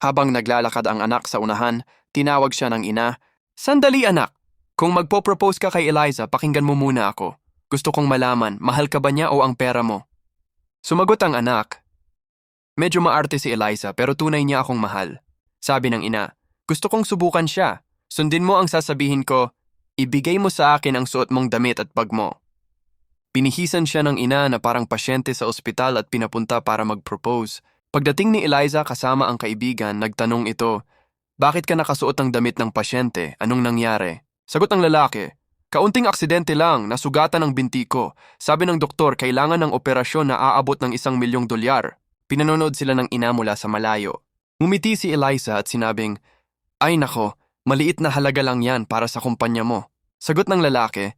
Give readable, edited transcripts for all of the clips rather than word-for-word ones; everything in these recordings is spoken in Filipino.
Habang naglalakad ang anak sa unahan, tinawag siya ng ina. Sandali anak! Kung magpo-propose ka kay Eliza, pakinggan mo muna ako. Gusto kong malaman, mahal ka ba niya o ang pera mo? Sumagot ang anak. Medyo maarte si Eliza pero tunay niya akong mahal. Sabi ng ina, gusto kong subukan siya. Sundin mo ang sasabihin ko, ibigay mo sa akin ang suot mong damit at bag mo. Pinihisan siya ng ina na parang pasyente sa ospital at pinapunta para mag-propose. Pagdating ni Eliza kasama ang kaibigan, nagtanong ito, bakit ka nakasuot ng damit ng pasyente? Anong nangyari? Sagot ng lalaki, kaunting aksidente lang, nasugatan ang binti ko. Sabi ng doktor, kailangan ng operasyon na aabot ng $1,000,000. Pinanonood sila ng ina mula sa malayo. Ngumiti si Eliza at sinabing, ay nako, maliit na halaga lang yan para sa kumpanya mo. Sagot ng lalaki,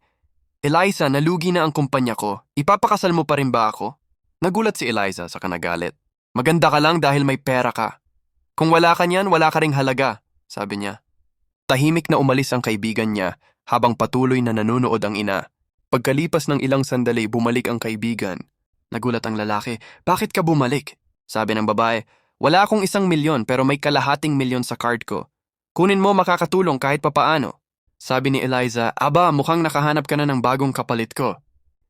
Eliza, nalugi na ang kumpanya ko. Ipapakasal mo pa rin ba ako? Nagulat si Eliza sa kanagalit. Maganda ka lang dahil may pera ka. Kung wala ka niyan, wala ka ring halaga, sabi niya. Tahimik na umalis ang kaibigan niya habang patuloy na nanonood ang ina. Pagkalipas ng ilang sandali, bumalik ang kaibigan. Nagulat ang lalaki, bakit ka bumalik? Sabi ng babae, wala akong $1,000,000 pero may $250,000 sa card ko. Kunin mo, makakatulong kahit papaano. Sabi ni Eliza, aba, mukhang nakahanap ka na ng bagong kapalit ko.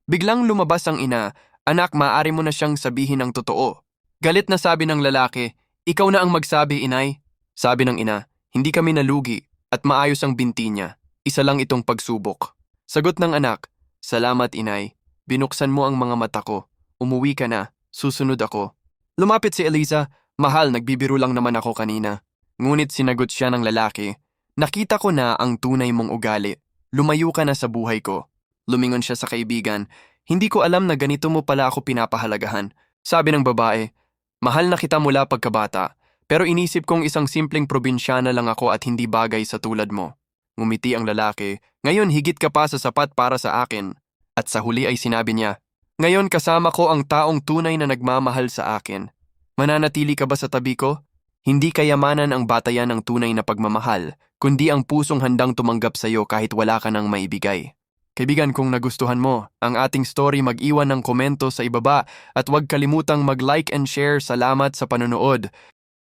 Biglang lumabas ang ina, anak, maaari mo na siyang sabihin ang totoo. Galit na sabi ng lalaki, ikaw na ang magsabi, inay. Sabi ng ina, hindi kami nalugi at maayos ang binti niya. Isa lang itong pagsubok. Sagot ng anak, salamat inay. Binuksan mo ang mga mata ko. Umuwi ka na, susunod ako. Lumapit si Eliza, mahal, nagbibiro lang naman ako kanina. Ngunit sinagot siya ng lalaki, nakita ko na ang tunay mong ugali. Lumayo ka na sa buhay ko. Lumingon siya sa kaibigan, hindi ko alam na ganito mo pala ako pinapahalagahan. Sabi ng babae, mahal na kita mula pagkabata, pero inisip kong isang simpleng probinsyana lang ako at hindi bagay sa tulad mo. Ngumiti ang lalaki, ngayon higit ka pa sa sapat para sa akin. At sa huli ay sinabi niya, ngayon kasama ko ang taong tunay na nagmamahal sa akin. Mananatili ka ba sa tabi ko? Hindi kayamanan ang batayan ng tunay na pagmamahal, kundi ang pusong handang tumanggap sa iyo kahit wala ka nang maibigay. Kaibigan, kung nagustuhan mo ang ating story, mag-iwan ng komento sa ibaba at huwag kalimutang mag-like and share. Salamat sa panonood.